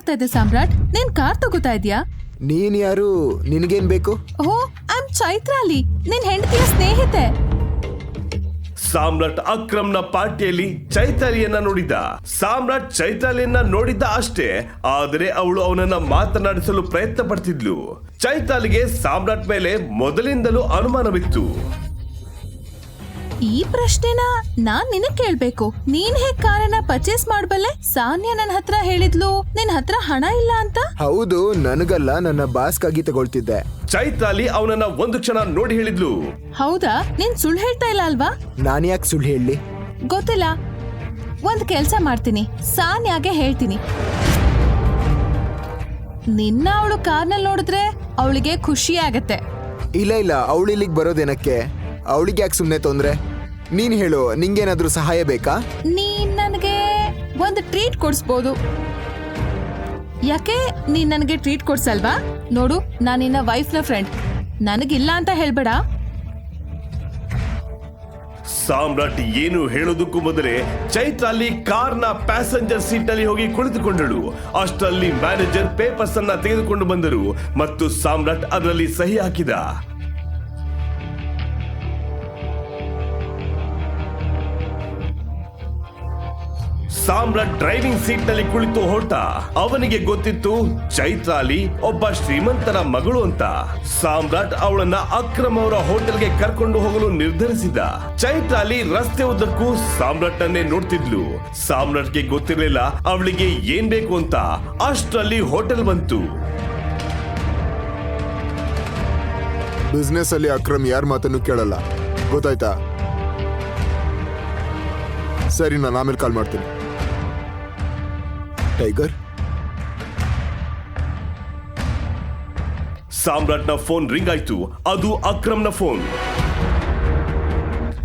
ಆಗ್ತಾ ಇದೆ ಸಾಮ್ರಾಟ್? ನೀನ್ ಕಾರ್ ತಗೋತಾ ಇದ್ಯಾ? ನೀನ್ ಯಾರು? ನಿನ್ಗೇನ್ ಬೇಕು? ಓ, ಐ ಆಮ್ ಚೈತ್ರಾಲಿ, ನಿನ್ ಹೆಂಡತಿಯ ಸ್ನೇಹಿತೆ. ಸಾಮ್ರಾಟ್ ಅಕ್ರಮ್ನ ಪಾರ್ಟಿಯಲ್ಲಿ ಚೈತಾಲಿಯನ್ನ ನೋಡಿದ. ಸಾಮ್ರಾಟ್ ಚೈತಾಲಿಯನ್ನ ನೋಡಿದ್ದ ಅಷ್ಟೇ, ಆದರೆ ಅವಳು ಅವನನ್ನ ಮಾತನಾಡಿಸಲು ಪ್ರಯತ್ನ ಪಡ್ತಿದ್ಲು. ಚೈತಾಲಿಗೆ ಸಾಮ್ರಾಟ್ ಮೇಲೆ ಮೊದಲಿಂದಲೂ ಅನುಮಾನವಿತ್ತು. ಈ ಪ್ರಶ್ನೆನ ನಾನ್ ನಿನಗ್ ಕೇಳ್ಬೇಕು. ನೀನ್ ಹೇಗ್ ಕಾರನ್ನ ಪರ್ಚೇಸ್ ಮಾಡ್ಬಲ್ಲೆ? ಸಾನ್ಯಾ ನನ್ ಹತ್ರ ಹೇಳಿದ್ಲು ನಿನ್ ಹತ್ರ ಹಣ ಇಲ್ಲ ಅಂತ. ಹೌದು, ನನಗಲ್ಲ, ನನ್ನ ಬಾಸ್ಗಾಗಿ ತಗೊಳ್ತಿದ್ದೆ. ಚೈತಾಲಿ ಅವನನ್ನ ಒಂದು ಕ್ಷಣ ನೋಡಿ ಹೇಳಿದ್ಲು. ಹೌದಾ? ನೀನ್ ಸುಳ್ಳು ಹೇಳ್ತಾ ಇಲ್ಲ ಅಲ್ವಾ? ನಾನ್ ಯಾಕೆ ಸುಳ್ಳು ಹೇಳಿ? ಗೊತ್ತಿಲ್ಲ, ಒಂದ್ ಕೆಲ್ಸ ಮಾಡ್ತೀನಿ, ಸಾನ್ಯಾಗೆ ಹೇಳ್ತೀನಿ. ನಿನ್ನ ಅವಳು ಕಾರ್ನಲ್ಲಿ ನೋಡಿದ್ರೆ ಅವಳಿಗೆ ಖುಷಿ ಆಗತ್ತೆ. ಇಲ್ಲ, ಅವಳು ಇಲ್ಲಿಗೆ ಬರೋದೇನಕ್ಕೆ? ಅವಳಿಗೆ ಯಾಕೆ ಸುಮ್ನೆ ತೊಂದ್ರೆ? ನೀನ್ ಹೇಳು, ನಿಂಗೇನಾದ್ರೂ ಸಹಾಯ ಬೇಕಾ? ನೀನ್ ನನಗೆ ಒಂದು ಟ್ರೀಟ್ ಕೊಡ್ಸ್ಬೋದು. ಯಾಕೆ ನೀನ್ ನನಗೆ ಟ್ರೀಟ್ ಕೊಡ್ಸಲ್ವಾ? ನೋಡು, ನಾನು ನಿನ್ನ ವೈಫ್ನ ಫ್ರೆಂಡ್, ನನಗಿಲ್ಲ ಅಂತ ಹೇಳ್ಬೇಡ. ಸಾಮ್ರಾಟ್ ಏನು ಹೇಳೋದಕ್ಕೂ ಮೊದಲೇ ಚೈತ್ರಾಲಿ ಕಾರ್ನ ಪ್ಯಾಸೆಂಜರ್ ಸೀಟ್ ನಲ್ಲಿ ಹೋಗಿ ಕುಳಿತುಕೊಂಡಳು. ಅಷ್ಟರಲ್ಲಿ ಮ್ಯಾನೇಜರ್ ಪೇಪರ್ಸ್ ಅನ್ನ ತೆಗೆದುಕೊಂಡು ಬಂದರು ಮತ್ತು ಸಾಮ್ರಾಟ್ ಅದರಲ್ಲಿ ಸಹಿ ಹಾಕಿದ. ಸಾಮ್ರಾಟ್ ಡ್ರೈವಿಂಗ್ ಸೀಟ್ ನಲ್ಲಿ ಕುಳಿತು ಹೊರಟ. ಅವನಿಗೆ ಗೊತ್ತಿತ್ತು ಚೈತ್ರಾಲಿ ಒಬ್ಬ ಶ್ರೀಮಂತರ ಮಗಳು ಅಂತ. ಸಾಮ್ರಾಟ್ ಅವಳನ್ನ ಅಕ್ರಮ್ ಅವರ ಹೋಟೆಲ್ಗೆ ಕರ್ಕೊಂಡು ಹೋಗಲು ನಿರ್ಧರಿಸಿದ. ಚೈತ್ರಾಲಿ ರಸ್ತೆ ಉದ್ದಕ್ಕೂ ಸಾಮ್ರಾಟ್ ಅನ್ನೇ ನೋಡ್ತಿದ್ಲು. ಸಾಮ್ರಾಟ್ಗೆ ಗೊತ್ತಿರಲಿಲ್ಲ ಅವಳಿಗೆ ಏನ್ ಬೇಕು ಅಂತ. ಅಷ್ಟರಲ್ಲಿ ಹೋಟೆಲ್ ಬಂತು. ಬಿಸ್ನೆಸ್ ಅಲ್ಲಿ ಅಕ್ರಮ್ ಯಾರ ಮಾತನ್ನು ಕೇಳಲ್ಲ, ಗೊತ್ತಾಯ್ತಾ? ಸರಿ, ನಾನು ಆಮೇಲೆ ಕಾಲ್ ಮಾಡ್ತೀನಿ. ಟೈಗರ್, ಸಾಮ್ರಾಟ್ನ ಫೋನ್ ರಿಂಗ್ ಆಯ್ತು. ಅದು ಅಕ್ರಮ್ನ ಫೋನ್.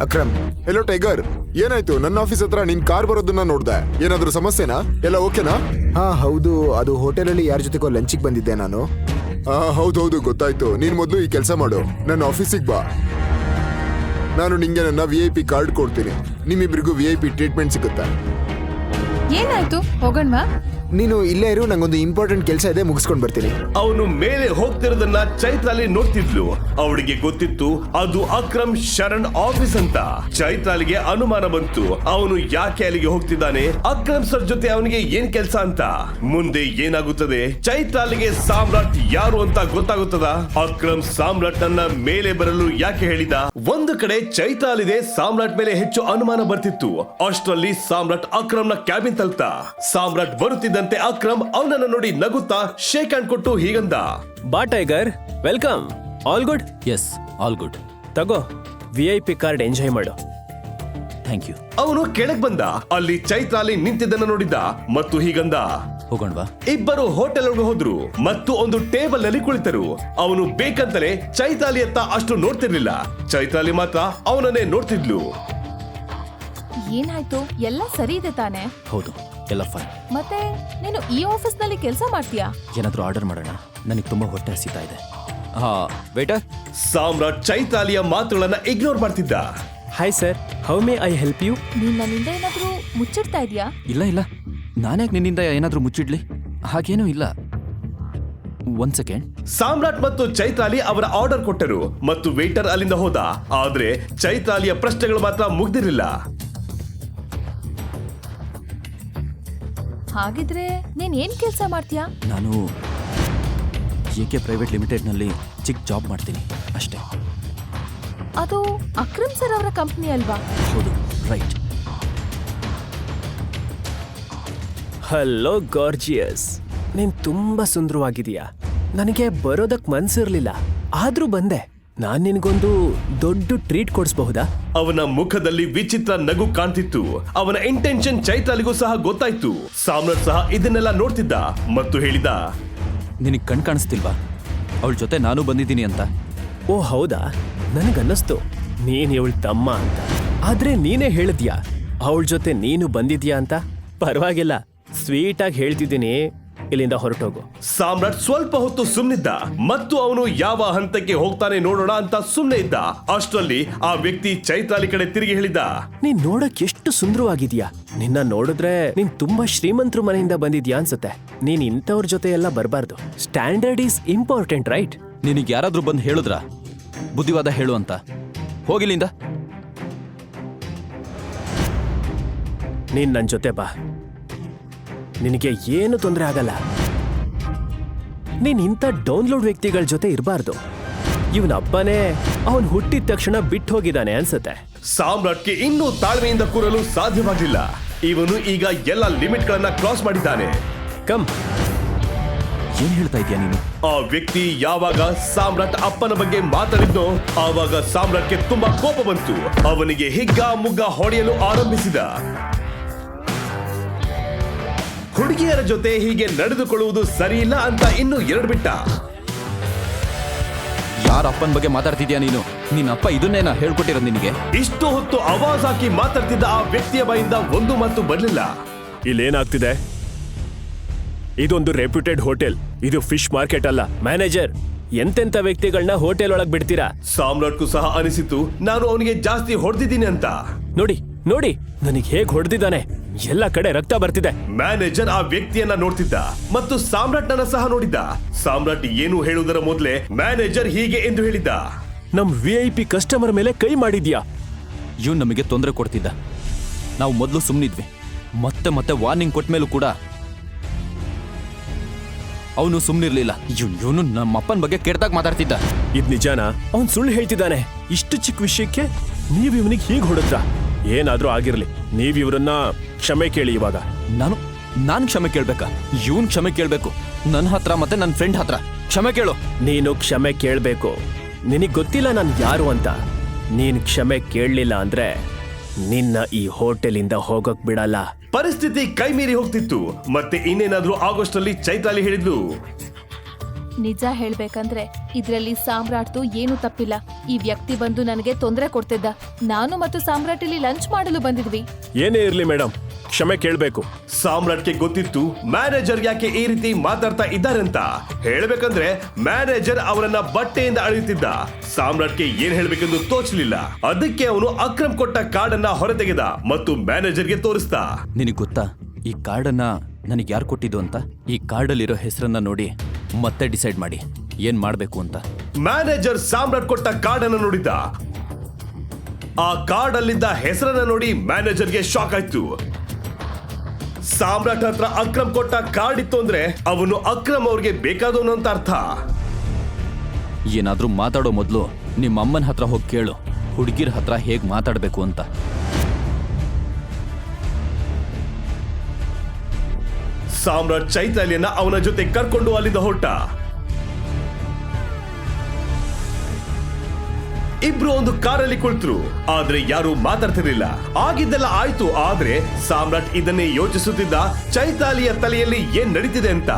ಅಕ್ರಮ್. ಹೆಲೋ ಟೈಗರ್, ಏನಾಯ್ತು? ನನ್ನ ಆಫೀಸ್ ಹತ್ರ ನಿನ್ ಕಾರ್ ಬರೋದನ್ನ ನೋಡ್ದೆ. ಏನಾದ್ರೂ ಸಮಸ್ಯೆನಾ? ಎಲ್ಲ ಓಕೆನಾ? ಹಾ ಹೌದು, ಅದು ಹೋಟೆಲಲ್ಲಿ ಯಾರ ಜೊತೆಗೋ ಲಂಚಿಗೆ ಬಂದಿದ್ದೆ ನಾನು. ಹೌದೌದು, ಗೊತ್ತಾಯ್ತು. ನೀನ್ ಮೊದಲು ಈ ಕೆಲಸ ಮಾಡು, ನನ್ನ ಆಫೀಸಿಗೆ ಬಾ. ನಾನು ನಿಂಗೆ ನನ್ನ VIP ಕಾರ್ಡ್ ಕೊಡ್ತೀನಿ. ನಿಮ್ಮಿಬ್ರಿಗೂ VIP ಟ್ರೀಟ್ಮೆಂಟ್ ಸಿಗುತ್ತೆ. ಏನಾಯ್ತು? ಹೋಗಣ್ವಾ? ನೀನು ಇಲ್ಲೇ ಇರು, ನಂಗೊಂದು ಇಂಪಾರ್ಟೆಂಟ್ ಕೆಲಸ ಇದೆ, ಮುಗಿಸ್ಕೊಂಡು ಬರ್ತೀನಿ. ಅವನು ಮೇಲೆ ಹೋಗ್ತಿರೋದನ್ನ ಚೈತ್ರಾಲಿ ನೋಡ್ತಿದ್ಲು. ಅವಳಿಗೆ ಗೊತ್ತಿತ್ತು ಅದು ಅಕ್ರಮ್ ಶರಣ್ ಆಫೀಸ್ ಅಂತ. ಚೈತ್ರಾಲಿಗೆ ಅನುಮಾನ ಬಂತು, ಅವನು ಯಾಕೆ ಅಲ್ಲಿಗೆ ಹೋಗ್ತಿದ್ದಾನೆ, ಅಕ್ರಮ್ ಸರ್ ಜೊತೆ ಅವನಿಗೆ ಏನ್ ಕೆಲಸ ಅಂತ. ಮುಂದೆ ಏನಾಗುತ್ತದೆ? ಚೈತ್ರಾಲಿಗೆ ಸಾಮ್ರಾಟ್ ಯಾರು ಅಂತ ಗೊತ್ತಾಗುತ್ತದ? ಅಕ್ರಮ್ ಸಾಮ್ರಾಟ್ ನನ್ನ ಮೇಲೆ ಬರಲು ಯಾಕೆ ಹೇಳಿದ? ಒಂದು ಕಡೆ ಚೈತ್ರಾಲಿಗೆ ಸಾಮ್ರಾಟ್ ಮೇಲೆ ಹೆಚ್ಚು ಅನುಮಾನ ಬರ್ತಿತ್ತು. ಅಷ್ಟರಲ್ಲಿ ಸಾಮ್ರಾಟ್ ಅಕ್ರಮ್ನ ಕ್ಯಾಬಿನ್ ತಲುಪ್ತ. ಸಾಮ್ರಾಟ್ ಬರುತ್ತಿದ್ದ ಅಕ್ರಮ್ ಅವನನ್ನು ನೋಡಿ ನಗುತ್ತಾ ಶೇಕ್ ಹ್ಯಾಂಡ್ ಕೊಟ್ಟು ಹೀಗಂದ. ಬಾ tiger, welcome. All good? Yes, all good. ತಗೋ, VIP ಕಾರ್ಡ್ ಎಂಜಾಯ್ ಮಾಡು. Thank you. ಅವನು ಕೆಳಗ್ ಬಂದ. ಅಲ್ಲಿ ಚೈತ್ರಾಲಿ ನಿಂತಿದ್ದನ್ನು ನೋಡಿದ್ದ ಮತ್ತು ಹೀಗಂದ. ಹೋಗೋಣವಾ? ಇಬ್ಬರು ಹೋಟೆಲ್ ಒಳಗೆ ಹೋದ್ರು ಮತ್ತು ಒಂದು ಟೇಬಲ್ ನಲ್ಲಿ ಕುಳಿತರು. ಅವನು ಬೇಕಂತಲೇ ಚೈತ್ರಾಲಿ ಅತ್ತ ಅಷ್ಟು ನೋಡ್ತಿರ್ಲಿಲ್ಲ. ಚೈತ್ರಾಲಿ ಮಾತ್ರ ಅವನನ್ನೇ ನೋಡ್ತಿದ್ಲು. ಏನಾಯ್ತು? ಎಲ್ಲ ಸರಿ ಇದೆ ತಾನೆ? ಹೌದು, ಎಲ್ಲ ಫೈನ್. ಮತ್ತೆ ನೀನು ಈ ಆಫೀಸ್ ನಲ್ಲಿ ಕೆಲಸ ಮಾಡ್ತೀಯಾ? ಏನಾದ್ರೂ ಆರ್ಡರ್ ಮಾಡೋಣ, ನನಗೆ ತುಂಬಾ ಹೊಟ್ಟೆ ಹಸಿತಾ ಇದೆ. ವೇಟರ್. ಸಾಮ್ರಾಟ್ ಚೈತ್ರಾಲಿಯ ಮಾತುಗಳನ್ನ ಇಗ್ನೋರ್ ಮಾಡ್ತಿದ್ದ. Hi sir, how may I help you? ನೀನ್ ನನ್ನಿಂದ ಏನಾದ್ರೂ ಮುಚ್ಚಿಡ್ತಾ ಇದೀಯಾ? ಇಲ್ಲ, ನಾನ್ಯಾಕೆ ನಿನ್ನಿಂದ ಏನಾದ್ರೂ ಮುಚ್ಚಿಡ್ಲಿ? ಹಾಗೇನೂ ಇಲ್ಲ. ಒಂದ್ ಸೆಕೆಂಡ್. ಸಾಮ್ರಾಟ್ ಮತ್ತು ಚೈತ್ರಾಲಿ ಅವರ ಆರ್ಡರ್ ಕೊಟ್ಟರು ಮತ್ತು ವೇಟರ್ ಅಲ್ಲಿಂದ ಹೋದ. ಆದ್ರೆ ಚೈತ್ರಾಲಿಯ ಪ್ರಶ್ನೆಗಳು ಮಾತ್ರ ಮುಗ್ದಿರಲಿಲ್ಲ. ಹಾಗಿದ್ರೆ ನೀನ್ ಏನ್ ಕೆಲಸ ಮಾಡ್ತೀಯಾ? ನಾನು AK ಪ್ರೈವೇಟ್ ಲಿಮಿಟೆಡ್ನಲ್ಲಿ ಚಿಕ್ಕ ಜಾಬ್ ಮಾಡ್ತೀನಿ ಅಷ್ಟೇ. ಅದು ಅಕ್ರಮ್ ಸರ್ ಅವರ ಕಂಪನಿ ಅಲ್ವಾ? ಹೌದು, ರೈಟ್. ಹಲೋ ಗಾರ್ಜಿಯಸ್, ನೀನ್ ತುಂಬಾ ಸುಂದರವಾಗಿದೀಯಾ. ನನಗೆ ಬರೋದಕ್ ಮನ್ಸಿರ್ಲಿಲ್ಲ, ಆದ್ರೂ ಬಂದೆ. ನಾನ್ ನಿನ್ಗೊಂದು ದೊಡ್ಡ ಟ್ರೀಟ್ ಕೊಡಿಸಬಹುದಾ? ಅವನ ಮುಖದಲ್ಲಿ ವಿಚಿತ್ರ ನಗು ಕಾಣ್ತಿತ್ತು. ಅವನ ಇಂಟೆನ್ಷನ್ ಚೈತ್ರಾಲಿಗೂ ಸಹ ಗೊತ್ತಾಯ್ತು. ಸಾಮ್ರಾಟ್ ಸಹ ಇದನ್ನೆಲ್ಲ ನೋಡ್ತಿದ್ದ ಮತ್ತು ಹೇಳಿದ, ನಿನಗೆ ಕಣ್ ಕಾಣಿಸ್ತಿಲ್ವಾ ಅವಳ ಜೊತೆ ನಾನು ಬಂದಿದ್ದೀನಿ ಅಂತ? ಓ ಹೌದಾ, ನನಗನ್ನಿಸ್ತು ನೀನ್ ಇವಳ ತಮ್ಮ ಅಂತ. ಆದ್ರೆ ನೀನೇ ಹೇಳಿದ್ಯಾ ಅವಳ ಜೊತೆ ನೀನು ಬಂದಿದ್ಯಾ ಅಂತ. ಪರವಾಗಿಲ್ಲ, ಸ್ವೀಟ್ ಆಗಿ ಹೇಳ್ತಿದ್ದೀನಿ, ಇಲ್ಲಿಂದ ಹೊರಟೋಗು. ಸಾಮ್ರಾಟ್ ಸ್ವಲ್ಪ ಹೊತ್ತು ಸುಮ್ನಿದ್ದ ಮತ್ತು ಅವನು ಯಾವ ಹಂತಕ್ಕೆ ಹೋಗ್ತಾನೆ ನೋಡೋಣ ಅಂತ ಸುಮ್ನೆ ಇದ್ದ. ಅಷ್ಟರಲ್ಲಿ ಆ ವ್ಯಕ್ತಿ ಚೈತ್ರಾಲಿ ಕಡೆ ತಿರುಗಿ ಹೇಳಿದ, ನೀನ್ ನೋಡಕ್ ಎಷ್ಟು ಸುಂದರವಾಗಿದ್ಯಾ. ನಿನ್ನ ನೋಡಿದ್ರೆ ನೀನ್ ತುಂಬಾ ಶ್ರೀಮಂತರ ಮನೆಯಿಂದ ಬಂದಿದ್ಯಾ ಅನ್ಸುತ್ತೆ. ನೀನ್ ಇಂಥವ್ರ ಜೊತೆ ಎಲ್ಲ ಬರಬಾರ್ದು. Standard is important, right? ನಿನಗೆ ಯಾರಾದ್ರೂ ಬಂದು ಹೇಳಿದ್ರ ಬುದ್ಧಿವಾದ ಹೇಳು ಅಂತ? ಹೋಗಿಲ್ಲಿಂದ. ನೀನ್ ನನ್ ಜೊತೆ ಬಾ, ನಿನಗೆ ಏನು ತೊಂದರೆ ಆಗಲ್ಲ. ನೀನ್ ಇಂಥ ಡೌನ್ಲೋಡ್ ವ್ಯಕ್ತಿಗಳ ಜೊತೆ ಇರಬಾರ್ದು. ಇವನ ಅಪ್ಪನೇ ಅವನ್ ಹುಟ್ಟಿದ ತಕ್ಷಣ ಬಿಟ್ಟು ಹೋಗಿದ್ದಾನೆ ಅನ್ಸುತ್ತೆ. ಸಾಮ್ರಾಟ್ಗೆ ಇನ್ನೂ ತಾಳ್ಮೆಯಿಂದ ಕೂರಲು ಸಾಧ್ಯವಾಗಲಿಲ್ಲ. ಇವನು ಈಗ ಎಲ್ಲ ಲಿಮಿಟ್ ಗಳನ್ನ ಕ್ರಾಸ್ ಮಾಡಿದ್ದಾನೆ. ಕಮ್. ಏನ್ ಹೇಳ್ತಾ ಇದೀಯ ನೀನು? ಆ ವ್ಯಕ್ತಿ ಯಾವಾಗ ಸಾಮ್ರಾಟ್ ಅಪ್ಪನ ಬಗ್ಗೆ ಮಾತಾಡಿದ್ನೋ ಆವಾಗ ಸಾಮ್ರಾಟ್ಗೆ ತುಂಬಾ ಕೋಪ ಬಂತು. ಅವನಿಗೆ ಹಿಗ್ಗ ಮುಗ್ಗ ಹೊಡೆಯಲು ಆರಂಭಿಸಿದ. ಹುಡುಗಿಯರ ಜೊತೆ ಹೀಗೆ ನಡೆದುಕೊಳ್ಳುವುದು ಸರಿಯಿಲ್ಲ ಅಂತ ಇನ್ನೂ 2 ಬಿಟ್ಟ. ಯಾರ ಅಪ್ಪನ ಬಗ್ಗೆ ಮಾತಾಡ್ತಿದ್ಯಾ ನೀನು? ನಿನ್ನ ಅಪ್ಪ ಇದನ್ನೇನಾ ಹೇಳ್ಕೊಟ್ಟಿರೋದು ನಿನಗೆ? ಇಷ್ಟು ಹೊತ್ತು ಆವಾಜ್ ಹಾಕಿ ಮಾತಾಡ್ತಿದ್ದ ಆ ವ್ಯಕ್ತಿಯ ಬಾಯಿಂದ ಒಂದು ಮಾತು ಬರಲಿಲ್ಲ. ಇಲ್ಲೇನಾಗ್ತಿದೆ? ಇದೊಂದು ರೆಪ್ಯೂಟೆಡ್ ಹೋಟೆಲ್, ಇದು ಫಿಶ್ ಮಾರ್ಕೆಟ್ ಅಲ್ಲ. ಮ್ಯಾನೇಜರ್, ಎಂತೆಂತ ವ್ಯಕ್ತಿಗಳನ್ನ ಹೋಟೆಲ್ ಒಳಗ್ ಬಿಡ್ತೀರಾ? ಸಾಮ್ರಾಟ್ಗೂ ಸಹ ಅನಿಸಿತು ನಾನು ಅವನಿಗೆ ಜಾಸ್ತಿ ಹೊಡೆದಿದ್ದೀನಿ ಅಂತ. ನೋಡಿ ನೋಡಿ, ನನಗೆ ಹೇಗ್ ಹೊಡೆದಿದ್ದಾನೆ. ಎಲ್ಲ ಕಡೆ ರಕ್ತ ಬರ್ತಿದೆ. ಮ್ಯಾನೇಜರ್ ಆ ವ್ಯಕ್ತಿಯನ್ನ ನೋಡ್ತಿದ್ದ ಮತ್ತು ಸಾಮ್ರಾಟ್ನನ್ನ ಸಹ ನೋಡಿದ್ದ. ಸಾಮ್ರಾಟ್ ಏನು ಹೇಳುವುದರ ಮೊದಲೇ ಮ್ಯಾನೇಜರ್ ಹೀಗೆ ಎಂದು ಹೇಳಿದ್ದ, ನಮ್ VIP ಕಸ್ಟಮರ್ ಮೇಲೆ ಕೈ ಮಾಡಿದ್ಯಾ? ಇವ್ನು ನಮಗೆ ತೊಂದರೆ ಕೊಡ್ತಿದ್ದ. ನಾವು ಮೊದಲು ಸುಮ್ಮನಿದ್ವಿ. ಮತ್ತೆ ಮತ್ತೆ ವಾರ್ನಿಂಗ್ ಕೊಟ್ಟ ಮೇಲೂ ಕೂಡ ಅವನು ಸುಮ್ಮನಿರ್ಲಿಲ್ಲ. ಇವನು ನಮ್ಮ ಅಪ್ಪನ ಬಗ್ಗೆ ಕೆಟ್ಟದಾಗ ಮಾತಾಡ್ತಿದ್ದ. ಇದ್ ನಿಜಾನ? ಅವ್ನ್ ಸುಳ್ಳು ಹೇಳ್ತಿದ್ದಾನೆ. ಇಷ್ಟು ಚಿಕ್ಕ ವಿಷಯಕ್ಕೆ ನೀವ್ ಇವನಿಗೆ ಹೀಗ್ ಹೊಡೆದ್ರ? ಏನಾದ್ರೂ ಆಗಿರ್ಲಿ, ನೀವ್ ಇವ್ರನ್ನ ಕ್ಷಮೆ ಕೇಳಿ. ಇವಾಗ ನಾನು ಕ್ಷಮೆ ಕೇಳ್ಬೇಕಾ? ಇವನ್ ಕ್ಷಮೆ ಕೇಳ್ಬೇಕು. ನನ್ನ ಹತ್ರ ಮತ್ತೆ ನನ್ನ ಫ್ರೆಂಡ್ ಹತ್ರ ಕ್ಷಮೆ ಕೇಳು. ನೀನು ಕ್ಷಮೆ ಕೇಳ್ಬೇಕು. ನಿನಗ್ ಗೊತ್ತಿಲ್ಲ ನಾನು ಯಾರು ಅಂತ. ನೀನ್ ಕ್ಷಮೆ ಕೇಳಲಿಲ್ಲ ಅಂದ್ರೆ ನಿನ್ನ ಈ ಹೋಟೆಲಿಂದ ಹೋಗಕ್ ಬಿಡಲ್ಲ. ಪರಿಸ್ಥಿತಿ ಕೈ ಮೀರಿ ಹೋಗ್ತಿತ್ತು. ಮತ್ತೆ ಇನ್ನೇನಾದ್ರೂ ಆಗೋಷ್ಟರಲ್ಲಿ ಚೈತ್ರಾಲಿ ಹೇಳಿದ್ಲು, ನಿಜ ಹೇಳ್ಬೇಕಂದ್ರೆ ಇದ್ರಲ್ಲಿ ಸಾಮ್ರಾಟ್ದು ಏನು ತಪ್ಪಿಲ್ಲ. ಈ ವ್ಯಕ್ತಿ ಬಂದು ನನಗೆ ತೊಂದರೆ ಕೊಡ್ತಿದ್ದ. ನಾನು ಮತ್ತು ಸಾಮ್ರಾಟ್ ಇಲ್ಲಿ ಲಂಚ್ ಮಾಡಲು ಬಂದಿದ್ವಿ. ಏನೇ ಇರ್ಲಿ ಮೇಡಮ್, ಕ್ಷಮೆ ಕೇಳ್ಬೇಕು. ಸಾಮ್ರಾಟ್ಗೆ ಗೊತ್ತಿತ್ತು ಮ್ಯಾನೇಜರ್ ಯಾಕೆ ಈ ರೀತಿ ಮಾತಾಡ್ತಾ ಇದ್ದಾರೆ ಅಂತ. ಹೇಳ್ಬೇಕಂದ್ರೆ ಮ್ಯಾನೇಜರ್ ಅವರನ್ನ ಬಟ್ಟೆಯಿಂದ ಅಳೆಯುತ್ತಿದ್ದ. ಸಾಮ್ರಾಟ್ಗೆ ಏನ್ ಹೇಳ್ಬೇಕೆಂದು ತೋಚಲಿಲ್ಲ. ಅದಕ್ಕೆ ಅವನು ಅಕ್ರಮ್ ಕೊಟ್ಟ ಕಾರ್ಡನ್ನ ಹೊರತೆಗೆದ ಮತ್ತು ಮ್ಯಾನೇಜರ್ಗೆ ತೋರಿಸ್ತಾ, ನಿನಗೆ ಗೊತ್ತಾ ಈ ಕಾರ್ಡನ್ನ ನನಗೆ ಯಾರು ಕೊಟ್ಟಿದ್ದು ಅಂತ? ಈ ಕಾರ್ಡಲ್ಲಿರೋ ಹೆಸರನ್ನ ನೋಡಿ ಮತ್ತೆ ಡಿಸೈಡ್ ಮಾಡಿ ಏನ್ ಮಾಡ್ಬೇಕು ಅಂತ. ಮ್ಯಾನೇಜರ್ ಸಾಮ್ರಾಟ್ ಕೊಟ್ಟ ಕಾರ್ಡ್ ಅನ್ನು ನೋಡಿದ್ದ. ಆ ಕಾರ್ಡ್ ಅಲ್ಲಿದ್ದ ಹೆಸರನ್ನ ನೋಡಿ ಮ್ಯಾನೇಜರ್ಗೆ ಶಾಕ್ ಆಯ್ತು. ಸಾಮ್ರಾಟ್ ಹತ್ರ ಅಕ್ರಮ್ ಕೊಟ್ಟ ಕಾರ್ಡ್ ಇತ್ತು ಅಂದ್ರೆ ಅವನು ಅಕ್ರಮ್ ಅವ್ರಿಗೆ ಬೇಕಾದವನು ಅಂತ ಅರ್ಥ. ಏನಾದ್ರೂ ಮಾತಾಡೋ ಮೊದಲು ನಿಮ್ಮ ಅಮ್ಮನ ಹತ್ರ ಹೋಗಿ ಕೇಳು, ಹುಡುಗಿರ ಹತ್ರ ಹೇಗ್ ಮಾತಾಡ್ಬೇಕು ಅಂತ. ಸಾಮ್ರಾಟ್ ಚೈತ್ರಾಲಿಯನ್ನ ಅವನ ಜೊತೆ ಕರ್ಕೊಂಡು ಅಲ್ಲಿಂದ ಹೊರಟ. ಇಬ್ರು ಒಂದು ಕಾರಲ್ಲಿ ಕುಳಿತರು. ಆದ್ರೆ ಯಾರು ಮಾತಾಡ್ತಿರ್ಲಿಲ್ಲ. ಆಗಿದ್ದೆಲ್ಲ ಆಯ್ತು. ಆದ್ರೆ ಸಾಮ್ರಾಟ್ ಇದನ್ನೇ ಯೋಚಿಸುತ್ತಿದ್ದ, ಚೈತ್ರಾಲಿಯ ತಲೆಯಲ್ಲಿ ಏನ್ ನಡೀತಿದೆ ಅಂತ.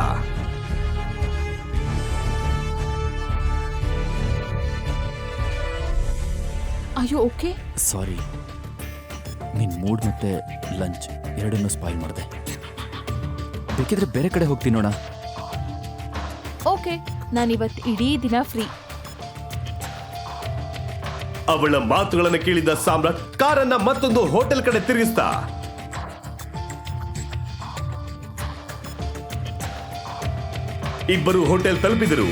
ಅಯ್ಯೋ, ಓಕೆ. ಸಾರಿ, ನಿನ್ ಮೂಡ್ ಮತ್ತೆ ಲಂಚ್ ಎರಡನ್ನೂ ಸ್ಪಾಯ್ಲ್ ಮಾಡಿದೆ. ಬೇಕಿದ್ರೆ ಬೇರೆ ಕಡೆ ಹೋಗ್ತೀನಿ ನೋಡ. ಓಕೆ, ನಾನಿವತ್ತು ಇಡೀ ದಿನ ಫ್ರೀ. ಅವಳ ಮಾತುಗಳನ್ನು ಕೇಳಿದ ಸಾಮ್ರಾಟ್ ಕಾರನ್ನ ಮತ್ತೊಂದು ಹೋಟೆಲ್ ಕಡೆ ತಿರುಗಿಸ್ತಾ. ಇಬ್ಬರು ಹೋಟೆಲ್ ತಲುಪಿದರು.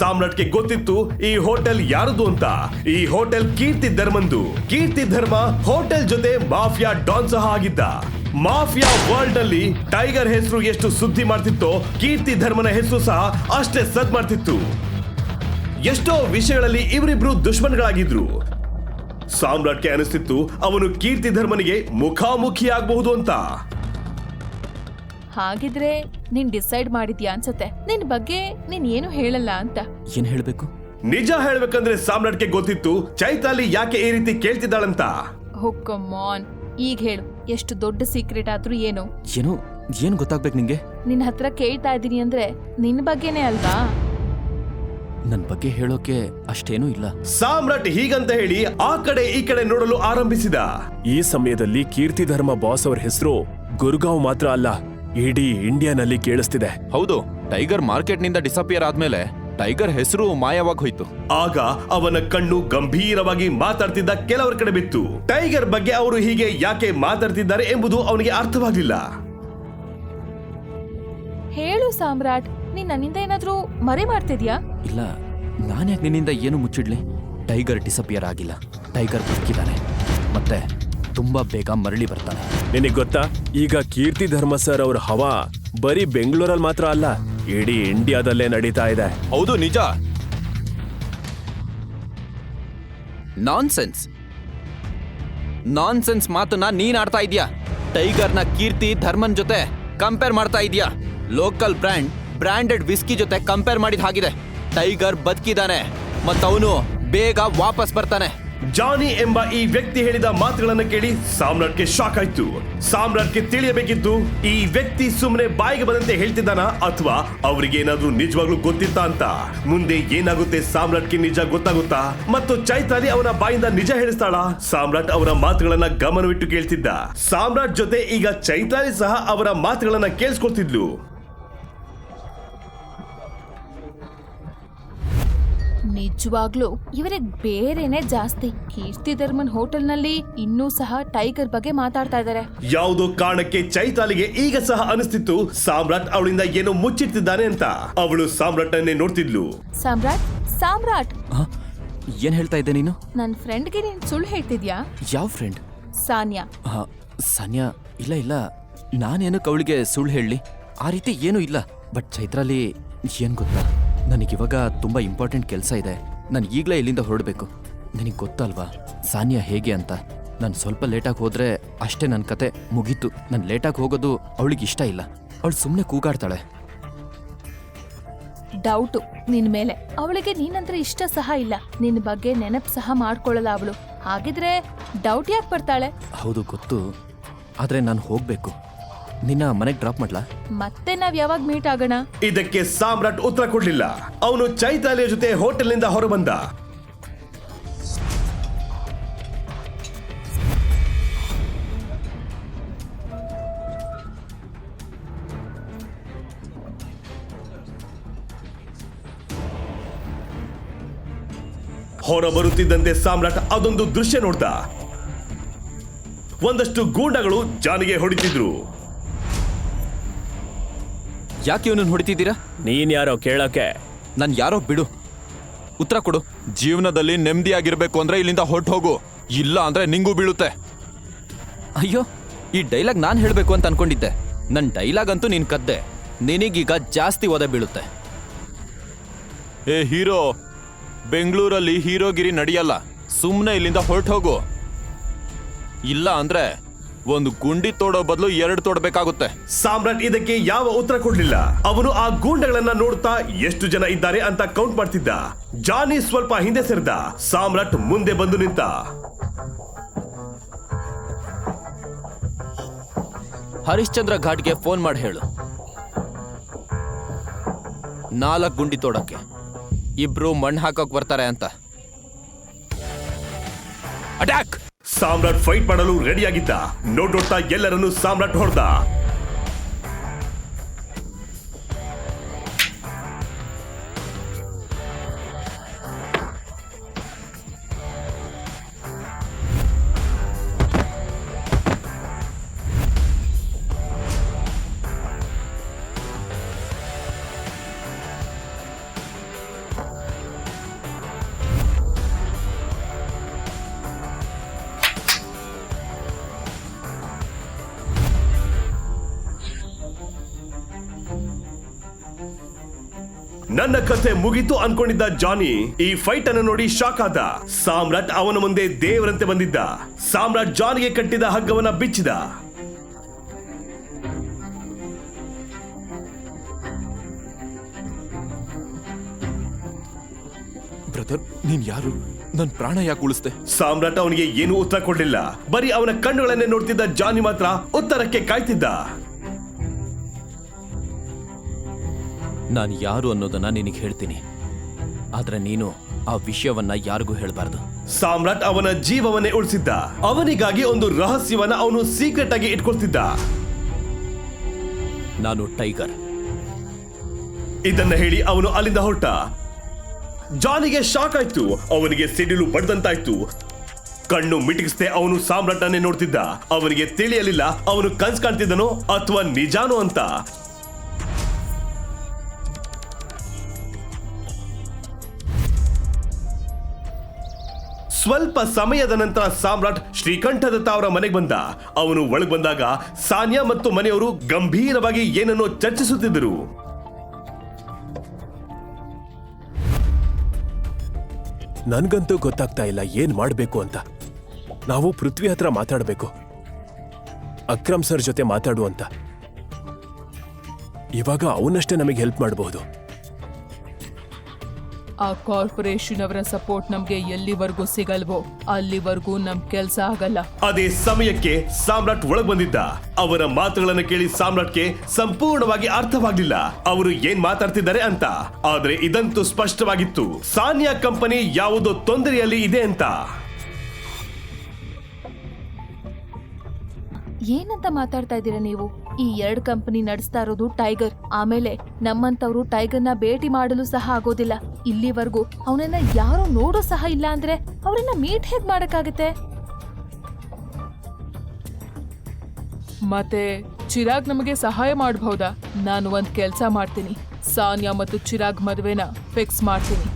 ಸಾಮ್ರಾಟ್ಗೆ ಗೊತ್ತಿತ್ತು ಈ ಹೋಟೆಲ್ ಯಾರದು ಅಂತ. ಈ ಹೋಟೆಲ್ ಕೀರ್ತಿ ಧರ್ಮಂದು. ಕೀರ್ತಿ ಧರ್ಮ ಹೋಟೆಲ್ ಜೊತೆ ಮಾಫಿಯಾ ಡಾನ್ ಸಹ ಆಗಿದ್ದ. ಮಾಫಿಯಾ ವರ್ಲ್ಡ್ ಅಲ್ಲಿ ಟೈಗರ್ ಹೆಸರು ಎಷ್ಟು ಸುದ್ದಿ ಮಾಡ್ತಿತ್ತೋ ಕೀರ್ತಿ ಧರ್ಮನ ಹೆಸರು ಸಹ ಅಷ್ಟೇ ಸದ್ ಮಾಡ್ತಿತ್ತು. ಎಷ್ಟೋ ವಿಷಯಗಳಲ್ಲಿ ಇವರಿಬ್ರು ದುಶ್ಮನ್ಗಳಾಗಿದ್ರು. ಸಾಮ್ರಾಟ್ಗೆ ಅನಿಸ್ತಿತ್ತು ಅವನು ಕೀರ್ತಿ ಧರ್ಮನಿಗೆ ಮುಖಾಮುಖಿ ಆಗಬಹುದು ಅಂತ. ಹಾಗಿದ್ರೆ ನೀನ್ ಡಿಸೈಡ್ ಮಾಡಿದ್ಯಾ ಅನ್ಸತ್ತೆ. ನಿನ್ ಬಗ್ಗೆ ನೀನ್ ಏನು ಹೇಳಲ್ಲ ಅಂತ. ಏನ್ ಹೇಳ್ಬೇಕು? ನಿಜ ಹೇಳ್ಬೇಕಂದ್ರೆ ಸಾಮ್ರಾಟ್ಗೆ ಗೊತ್ತಿತ್ತು ಚೈತ್ರಾಲಿ ಯಾಕೆ ಈ ರೀತಿ ಕೇಳ್ತಿದ್ದಾಳಂತ. ಹೋ ಕಮ್ ಆನ್, ಈಗ ಹೇಳು, ಎಷ್ಟು ದೊಡ್ಡ ಸೀಕ್ರೆಟ್ ಆದ್ರೂ ಏನು? ಏನು ಗೊತ್ತಾಗ್ಬೇಕು ನಿಂಗೆ? ನಿನ್ ಹತ್ರ ಕೇಳ್ತಾ ಇದೀನಿ ಅಂದ್ರೆ ನಿನ್ ಬಗ್ಗೆನೇ ಅಲ್ವಾ? ನನ್ನ ಬಗ್ಗೆ ಹೇಳೋಕೆ ಅಷ್ಟೇನೂ ಇಲ್ಲ. ಸಾಮ್ರಾಟ್ ಹೀಗಂತ ಹೇಳಿ ಆ ಕಡೆ ಈ ಕಡೆ ನೋಡಲು ಆರಂಭಿಸಿದ. ಈ ಸಮಯದಲ್ಲಿ ಕೀರ್ತಿಧರ್ಮ ಬಾಸ್ ಅವ್ರ ಹೆಸರು ಗುರ್ಗಾಂವ್ ಮಾತ್ರ ಅಲ್ಲ, ಇಡೀ ಇಂಡಿಯಾನಲ್ಲಿ ಕೇಳಿಸ್ತಿದೆ. ಹೌದು, ಟೈಗರ್ ಮಾರ್ಕೆಟ್ನಿಂದ ಡಿಸಪಿಯರ್ ಆದ್ಮೇಲೆ ಟೈಗರ್ ಹೆಸರು ಮಾಯವಾಗಿ ಹೋಯ್ತು. ಆಗ ಅವನ ಕಣ್ಣು ಗಂಭೀರವಾಗಿ ಮಾತಾಡ್ತಿದ್ದ ಕೆಲವರ ಕಡೆ ಬಿತ್ತು. ಟೈಗರ್ ಬಗ್ಗೆ ಅವರು ಹೀಗೆ ಯಾಕೆ ಮಾತಾಡ್ತಿದ್ದಾರೆ ಎಂಬುದು ಅವನಿಗೆ ಅರ್ಥವಾಗಲಿಲ್ಲ. ಹೇಳು ಸಾಮ್ರಾಟ್, ನೀನ್ ನನ್ನಿಂದ ಏನಾದ್ರೂ ಮರೆ ಮಾಡ್ತಿದ್ಯಾ? ಇಲ್ಲ, ನಾನ್ಯಾಕೆ ನಿನ್ನಿಂದ ಏನು ಮುಚ್ಚಿಡ್ಲಿ? ಟೈಗರ್ ಡಿಸಪಿಯರ್ ಆಗಿಲ್ಲ, ಟೈಗರ್ ಬದುಕಿದ್ದಾನೆ, ಮತ್ತೆ ತುಂಬಾ ಬೇಗ ಮರಳಿ ಬರ್ತಾನೆ. ನಿನಗ್ ಗೊತ್ತಾ, ಈಗ ಕೀರ್ತಿಧರ್ಮ ಸರ್ ಅವ್ರ ಹವಾ ಬರೀ ಬೆಂಗಳೂರಲ್ಲಿ ಮಾತ್ರ ಅಲ್ಲ, ಇಡೀ ಇಂಡಿಯಾದಲ್ಲೇ ನಡೀತಾ ಇದೆ. ಹೌದು, ನಿಜ. ನಾನ್ಸೆನ್ಸ್ ನಾನ್ಸೆನ್ಸ್ ಮಾತನ್ನ ನೀನ್ ಆಡ್ತಾ ಇದೀಯಾ. ಟೈಗರ್ನ ಕೀರ್ತಿ ಧರ್ಮನ್ ಜೊತೆ ಕಂಪೇರ್ ಮಾಡ್ತಾ ಇದೀಯಾ. ಲೋಕಲ್ ಬ್ರಾಂಡೆಡ್ ವಿಸ್ಕಿ ಜೊತೆ ಕಂಪೇರ್ ಮಾಡಿದ ಹಾಗಿದೆ. ಟೈಗರ್ ಬದುಕಿದಾನೆ ಮತ್ತವನು ಬೇಗ ವಾಪಸ್ ಬರ್ತಾನೆ. ಜಾನಿ ಎಂಬ ಈ ವ್ಯಕ್ತಿ ಹೇಳಿದ ಮಾತುಗಳನ್ನು ಕೇಳಿ ಸಾಮ್ರಾಟ್ಗೆ ಶಾಕ್ ಆಯ್ತು. ಸಾಮ್ರಾಟ್ಗೆ ತಿಳಿಯಬೇಕಿತ್ತು, ಈ ವ್ಯಕ್ತಿ ಸುಮ್ಮನೆ ಬಾಯಿಗೆ ಬಂದಂತೆ ಹೇಳ್ತಿದ್ದಾನ ಅಥವಾ ಅವರಿಗೆ ಏನಾದ್ರೂ ನಿಜವಾಗ್ಲೂ ಗೊತ್ತಿತ್ತಾ ಅಂತ. ಮುಂದೆ ಏನಾಗುತ್ತೆ ಸಾಮ್ರಾಟ್ಗೆ ನಿಜ ಗೊತ್ತಾಗುತ್ತಾ ಮತ್ತು ಚೈತಾಲಿ ಅವನ ಬಾಯಿಂದ ನಿಜ ಹೇಳಿಸ್ತಾಳ? ಸಾಮ್ರಾಟ್ ಅವರ ಮಾತುಗಳನ್ನ ಗಮನವಿಟ್ಟು ಕೇಳ್ತಿದ್ದ. ಸಾಮ್ರಾಟ್ ಜೊತೆ ಈಗ ಚೈತಾಲಿ ಸಹ ಅವರ ಮಾತುಗಳನ್ನ ಕೇಳಿಸ್ಕೊಳ್ತಿದ್ಲು. ನಿಜವಾಗ್ಲೂ ಇವರಿಗೆ ಬೇರೆನೆ ಜಾಸ್ತಿ. ಕೀರ್ತಿಧರ್ಮನ್ ಹೋಟೆಲ್ನಲ್ಲಿ ಇನ್ನೂ ಸಹ ಟೈಗರ್ ಬಗ್ಗೆ ಮಾತಾಡ್ತಾ ಇದ್ದಾರೆ. ಯಾವುದೋ ಕಾರಣಕ್ಕೆ ಚೈತಾಲಿಗೆ ಈಗ ಸಹ ಅನಿಸ್ತಿತ್ತು ಸಾಮ್ರಾಟ್ ಅವಳಿಂದ ಏನೋ ಮುಚ್ಚಿಟ್ಟಿದ್ದಾನೆ ಅಂತ. ಅವಳು ಸಾಮ್ರಾಟ್ ಅನ್ನೇ ನೋಡ್ತಿದ್ಲು. ಸಾಮ್ರಾಟ್, ಏನ್ ಹೇಳ್ತಾ ಇದ್ದೆ ನೀನು? ನನ್ ಫ್ರೆಂಡ್ಗೆ ನೀನ್ ಸುಳ್ಳು ಹೇಳ್ತಿದ್ಯಾ? ಯಾವ ಫ್ರೆಂಡ್? ಸಾನ್ಯಾ. ಸಾನ್ಯಾ? ಇಲ್ಲ, ನಾನೇನಕ್ಕೆ ಅವಳಿಗೆ ಸುಳ್ಳು ಹೇಳಲಿ? ಆ ರೀತಿ ಏನೂ ಇಲ್ಲ. ಬಟ್ ಚೈತ್ರಾಲಿ ಏನ್ ಗೊತ್ತಾ, ನನಗಿವಾಗ ತುಂಬಾ ಇಂಪಾರ್ಟೆಂಟ್ ಕೆಲಸ ಇದೆ. ನಾನು ಈಗಲೇ ಇಲ್ಲಿಂದ ಹೊರಡಬೇಕು. ನಿನಗೆ ಗೊತ್ತಲ್ವಾ ಸಾನ್ಯಾ ಹೇಗೆ ಅಂತ. ನಾನು ಸ್ವಲ್ಪ ಲೇಟಾಗಿ ಹೋದ್ರೆ ಅಷ್ಟೇ ನನ್ನ ಕತೆ ಮುಗೀತು. ನಾನು ಲೇಟಾಗಿ ಹೋಗೋದು ಅವಳಿಗೆ ಇಷ್ಟ ಇಲ್ಲ. ಅವಳು ಸುಮ್ಮನೆ ಕೂಗಾಡ್ತಾಳೆ. ಡೌಟು ನಿನ್ ಮೇಲೆ. ಅವಳಿಗೆ ನೀನಂದ್ರೆ ಇಷ್ಟ ಸಹ ಇಲ್ಲ, ನಿನ್ ಬಗ್ಗೆ ನೆನಪು ಸಹ ಮಾಡ್ಕೊಳ್ಳಲ್ಲ ಅವಳು. ಹಾಗಿದ್ರೆ ಡೌಟ್ ಯಾಕೆ ಬರ್ತಾಳೆ? ಹೌದು ಗೊತ್ತು, ಆದ್ರೆ ನಾನು ಹೋಗ್ಬೇಕು. ನಿನ್ನ ಮನೆಗೆ ಡ್ರಾಪ್ ಮಾಡ್ಲಾ? ಮತ್ತೆ ನಾವ್ ಯಾವಾಗ ಮೀಟ್ ಆಗೋಣ? ಇದಕ್ಕೆ ಸಾಮ್ರಾಟ್ ಉತ್ತರ ಕೊಡ್ಲಿಲ್ಲ. ಅವನು ಚೈತಾಲಿಯ ಜೊತೆ ಹೋಟೆಲ್ನಿಂದ ಹೊರಬಂದ. ಹೊರ ಬರುತ್ತಿದ್ದಂತೆ ಸಾಮ್ರಾಟ್ ಅದೊಂದು ದೃಶ್ಯ ನೋಡ್ದ. ಒಂದಷ್ಟು ಗೂಂಡಗಳು ಜಾನಿಗೆ ಹೊಡಿತಿದ್ರು. ಯಾಕೆ ಇವನನ್ನು ಹೊಡಿತಿದ್ದೀರಾ? ನೀನ್ ಯಾರೋ ಕೇಳಕ್ಕೆ? ನನ್ ಯಾರೋ ಬಿಡು. ಉತ್ತರ ಕೊಡು. ಜೀವನದಲ್ಲಿ ನೆಮ್ಮದಿಯಾಗಿರ್ಬೇಕು ಅಂದ್ರೆ ಇಲ್ಲಿಂದ ಹೊರಟು ಹೋಗು, ಇಲ್ಲ ಅಂದ್ರೆ ನಿಂಗೂ ಬೀಳುತ್ತೆ. ಅಯ್ಯೋ, ಈ ಡೈಲಾಗ್ ನಾನ್ ಹೇಳ್ಬೇಕು ಅಂತ ಅನ್ಕೊಂಡಿದ್ದೆ. ನನ್ ಡೈಲಾಗ್ ಅಂತೂ ನೀನ್ ಕದ್ದೆ. ನಿನಗೀಗ ಜಾಸ್ತಿ ಒದೆ ಬೀಳುತ್ತೆ. ಏ ಹೀರೋ, ಬೆಂಗಳೂರಲ್ಲಿ ಹೀರೋಗಿರಿ ನಡೆಯಲ್ಲ. ಸುಮ್ಮನೆ ಇಲ್ಲಿಂದ ಹೊರಟು ಹೋಗು, ಇಲ್ಲ ಅಂದ್ರೆ ಒಂದು ಗುಂಡಿ ತೋಡೋ ಬದಲು 2 ತೋಡಬೇಕಾಗುತ್ತೆ. ಸಾಮ್ರಾಟ್ ಇದಕ್ಕೆ ಯಾವ ಉತ್ತರ ಕೊಡ್ಲಿಲ್ಲ. ಅವನು ಆ ಗೂಂಡಗಳನ್ನ ನೋಡ್ತಾ ಎಷ್ಟು ಜನ ಇದ್ದಾರೆ ಅಂತ ಕೌಂಟ್ ಮಾಡ್ತಿದ್ದ. ಜಾನಿ ಸ್ವಲ್ಪ ಹಿಂದೆ ಸರಿದ. ಸಾಮ್ರಾಟ್ ಮುಂದೆ ಬಂದು ನಿಂತ. ಹರಿಶ್ಚಂದ್ರ ಘಾಟ್ಗೆ ಫೋನ್ ಮಾಡಿ ಹೇಳು, 4 ಗುಂಡಿ ತೋಡಕ್ಕೆ. ಇಬ್ರು ಮಣ್ಣು ಹಾಕೋಕ್ ಬರ್ತಾರೆ ಅಂತ. ಅಟ್ಯಾಕ್! ಸಾಮ್ರಾಟ್ ಫೈಟ್ ಮಾಡಲು ರೆಡಿಯಾಗಿದ್ದ. ನೋಡ್ತಾ ಎಲ್ಲರನ್ನು ಸಾಮ್ರಾಟ್ ಹೊಡೆದ. ನನ್ನ ಕಥೆ ಮುಗಿತು ಅನ್ಕೊಂಡಿದ್ದ ಜಾನಿ ಈ ಫೈಟ್ ಅನ್ನು ನೋಡಿ ಶಾಕ್ ಆದ. ಸಾಮ್ರಾಟ್ ಅವನ ಮುಂದೆ ದೇವರಂತೆ ಬಂದಿದ್ದ. ಸಾಮ್ರಾಟ್ ಜಾನಿಗೆ ಕಟ್ಟಿದ ಹಗ್ಗವನ್ನ ಬಿಚ್ಚಿದ. ಬ್ರದರ್, ನೀನ್ ಯಾರು? ನನ್ ಪ್ರಾಣ ಯಾಕೆ ಉಳಿಸ್ದೆ? ಸಾಮ್ರಾಟ್ ಅವನಿಗೆ ಏನೂ ಉತ್ತರ ಕೊಡ್ಲಿಲ್ಲ. ಬರೀ ಅವನ ಕಣ್ಣುಗಳನ್ನೇ ನೋಡ್ತಿದ್ದ ಜಾನಿ ಮಾತ್ರ ಉತ್ತರಕ್ಕೆ ಕಾಯ್ತಿದ್ದ. ನಾನು ಯಾರು ಅನ್ನೋದನ್ನ ನಿನಗೆ ಹೇಳ್ತೀನಿ. ಆದ್ರೆ ನೀನು ಆ ವಿಷಯವನ್ನ ಯಾರಿಗೂ ಹೇಳ್ಬಾರ್ದು. ಸಾಮ್ರಾಟ್ ಅವನ ಜೀವವನ್ನೇ ಉಳಿಸಿದ್ದ. ಅವನಿಗಾಗಿ ಒಂದು ರಹಸ್ಯವನ್ನ ಅವನು ಸೀಕ್ರೆಟ್ ಆಗಿ ಇಟ್ಕೊಳ್ತಿದ್ದ. ನಾನು ಟೈಗರ್. ಇದನ್ನ ಹೇಳಿ ಅವನು ಅಲ್ಲಿಂದ ಹೊರಟ. ಜಾನಿಗೆ ಶಾಕ್ ಆಯ್ತು. ಅವನಿಗೆ ಸಿಡಿಲು ಬಡ್ದಂತಾಯ್ತು. ಕಣ್ಣು ಮಿಟಿಗಿಸ್ದೆ ಅವನು ಸಾಮ್ರಾಟ್ನೇ ನೋಡ್ತಿದ್ದ. ಅವನಿಗೆ ತಿಳಿಯಲಿಲ್ಲ ಅವನು ಕನ್ಸ್ ಕಾಣ್ತಿದ್ದನೋ ಅಥವಾ ನಿಜಾನೋ ಅಂತ. ಸ್ವಲ್ಪ ಸಮಯದ ನಂತರ ಸಾಮ್ರಾಟ್ ಶ್ರೀಕಂಠದತ್ತ ಅವರ ಮನೆಗೆ ಬಂದ. ಅವನು ಒಳಗೆ ಬಂದಾಗ ಸಾನ್ಯಾ ಮತ್ತು ಮನೆಯವರು ಗಂಭೀರವಾಗಿ ಏನನ್ನೋ ಚರ್ಚಿಸುತ್ತಿದ್ದರು. ನನ್ಗಂತೂ ಗೊತ್ತಾಗ್ತಾ ಇಲ್ಲ ಏನ್ ಮಾಡ್ಬೇಕು ಅಂತ. ನಾವು ಪೃಥ್ವಿ ಹತ್ರ ಮಾತಾಡ್ಬೇಕು, ಅಕ್ರಮ್ ಸರ್ ಜೊತೆ ಮಾತಾಡು ಅಂತ. ಇವಾಗ ಅವನಷ್ಟೇ ನಮಗೆ ಹೆಲ್ಪ್ ಮಾಡಬಹುದು. ಆ ಕಾರ್ಪೊರೇಷನ್ ಅವರ ಸಪೋರ್ಟ್ ನಮ್ಗೆ ಎಲ್ಲಿವರೆಗೂ ಸಿಗಲ್ವೋ ಅಲ್ಲಿವರೆಗೂ ನಮ್ ಕೆಲ್ಸ ಆಗಲ್ಲ. ಅದೇ ಸಮಯಕ್ಕೆ ಸಾಮ್ರಾಟ್ ಒಳಗ್ ಬಂದಿದ್ದ. ಅವರ ಮಾತುಗಳನ್ನು ಕೇಳಿ ಸಾಮ್ರಾಟ್ಗೆ ಸಂಪೂರ್ಣವಾಗಿ ಅರ್ಥವಾಗ್ಲಿಲ್ಲ ಅವರು ಏನ್ ಮಾತಾಡ್ತಿದ್ದಾರೆ ಅಂತ. ಆದ್ರೆ ಇದಂತೂ ಸ್ಪಷ್ಟವಾಗಿತ್ತು, ಸಾನ್ಯಾ ಕಂಪನಿ ಯಾವುದೋ ತೊಂದರೆಯಲ್ಲಿ ಇದೆ ಅಂತ. ಏನಂತ ಮಾತಾಡ್ತಾ ಇದ್ದೀರಾ ನೀವು? ಈ 2 ಕಂಪನಿ ನಡೆಸ್ತಾ ಇರೋದು ಟೈಗರ್. ಆಮೇಲೆ ನಮ್ಮಂತವ್ರು ಟೈಗರ್ನ ಭೇಟಿ ಮಾಡಲು ಸಹ ಆಗೋದಿಲ್ಲ. ಇಲ್ಲಿವರೆಗೂ ಅವನನ್ನ ಯಾರು ನೋಡೋ ಸಹ ಇಲ್ಲ ಅಂದ್ರೆ ಅವರನ್ನ ಮೀಟ್ ಹೇಗ್ ಮಾಡಕ್ಕಾಗತ್ತೆ? ಮತ್ತೆ ಚಿರಾಗ್ ನಮಗೆ ಸಹಾಯ ಮಾಡಬಹುದಾ? ನಾನು ಒಂದ್ ಕೆಲ್ಸ ಮಾಡ್ತೀನಿ, ಸಾನ್ಯಾ ಮತ್ತು ಚಿರಾಗ್ ಮದುವೆನ ಫಿಕ್ಸ್ ಮಾಡ್ತೀನಿ.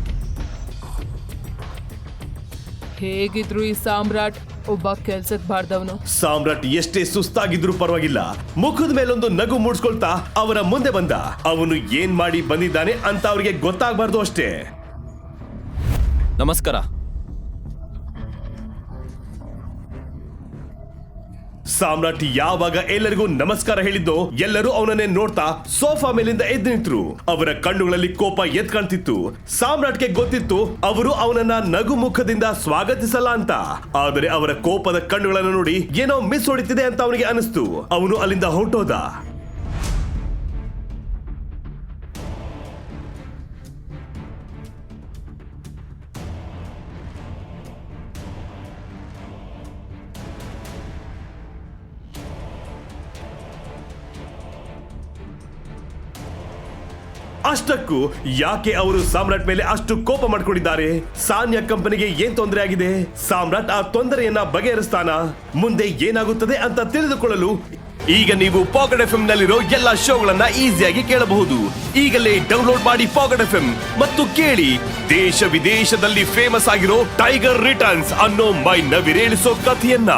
ಹೇಗಿದ್ರು ಈ ಸಾಮ್ರಾಟ್ ಒಬ್ಬ ಕೆಲ್ಸಕ್ ಬಾರ್ದವನು. ಸಾಮ್ರಾಟ್ ಎಷ್ಟೇ ಸುಸ್ತಾಗಿದ್ರು ಪರವಾಗಿಲ್ಲ, ಮುಖದ ಮೇಲೊಂದು ನಗು ಮೂಡ್ಸ್ಕೊಳ್ತಾ ಅವರ ಮುಂದೆ ಬಂದ. ಅವನು ಏನ್ ಮಾಡಿ ಬಂದಿದ್ದಾನೆ ಅಂತ ಅವರಿಗೆ ಗೊತ್ತಾಗಬಾರ್ದು ಅಷ್ಟೇ. ನಮಸ್ಕಾರ. ಸಾಮ್ರಾಟ್ ಯಾವಾಗ ಎಲ್ಲರಿಗೂ ನಮಸ್ಕಾರ ಹೇಳಿದ್ದೋ ಎಲ್ಲರೂ ಅವನನ್ನೇ ನೋಡ್ತಾ ಸೋಫಾ ಮೇಲಿಂದ ಎದ್ದು ನಿಂತರು. ಅವರ ಕಣ್ಣುಗಳಲ್ಲಿ ಕೋಪ ಎದ್ ಕಾಣ್ತಿತ್ತು. ಸಾಮ್ರಾಟ್ಗೆ ಗೊತ್ತಿತ್ತು ಅವರು ಅವನನ್ನ ನಗು ಮುಖದಿಂದ ಸ್ವಾಗತಿಸಲ್ಲ ಅಂತ. ಆದರೆ ಅವರ ಕೋಪದ ಕಣ್ಣುಗಳನ್ನು ನೋಡಿ ಏನೋ ಮಿಸ್ ಹೊಡಿತಿದೆ ಅಂತ ಅವನಿಗೆ ಅನಿಸ್ತು. ಅವನು ಅಲ್ಲಿಂದ ಹೊರಟೋದ. ಅಷ್ಟಕ್ಕೂ ಯಾಕೆ ಅವರು ಸಾಮ್ರಾಟ್ ಮೇಲೆ ಅಷ್ಟು ಕೋಪ ಮಾಡ್ಕೊಂಡಿದ್ದಾರೆ? ಸಾನ್ಯಾ ಕಂಪನಿಗೆ ಏನ್ ತೊಂದರೆ ಆಗಿದೆ? ಸಾಮ್ರಾಟ್ ಆ ತೊಂದರೆಯನ್ನ ಬಗೆಹರಿಸ್ತಾನ? ಮುಂದೆ ಏನಾಗುತ್ತದೆ ಅಂತ ತಿಳಿದುಕೊಳ್ಳಲು ಈಗ ನೀವು ಪಾಕೆಟ್ ಎಫ್ಎಂ ನಲ್ಲಿರೋ ಎಲ್ಲಾ ಶೋಗಳನ್ನ ಈಸಿಯಾಗಿ ಕೇಳಬಹುದು. ಈಗಲೇ ಡೌನ್ಲೋಡ್ ಮಾಡಿ ಪಾಕೆಟ್ ಎಫ್ಎಂ ಮತ್ತು ಕೇಳಿ ದೇಶ ವಿದೇಶದಲ್ಲಿ ಫೇಮಸ್ ಆಗಿರೋ ಟೈಗರ್ ರಿಟರ್ನ್ಸ್ ಅನ್ನೋ ಮೈ ನವಿರೇಳಿಸೋ ಕಥೆಯನ್ನ.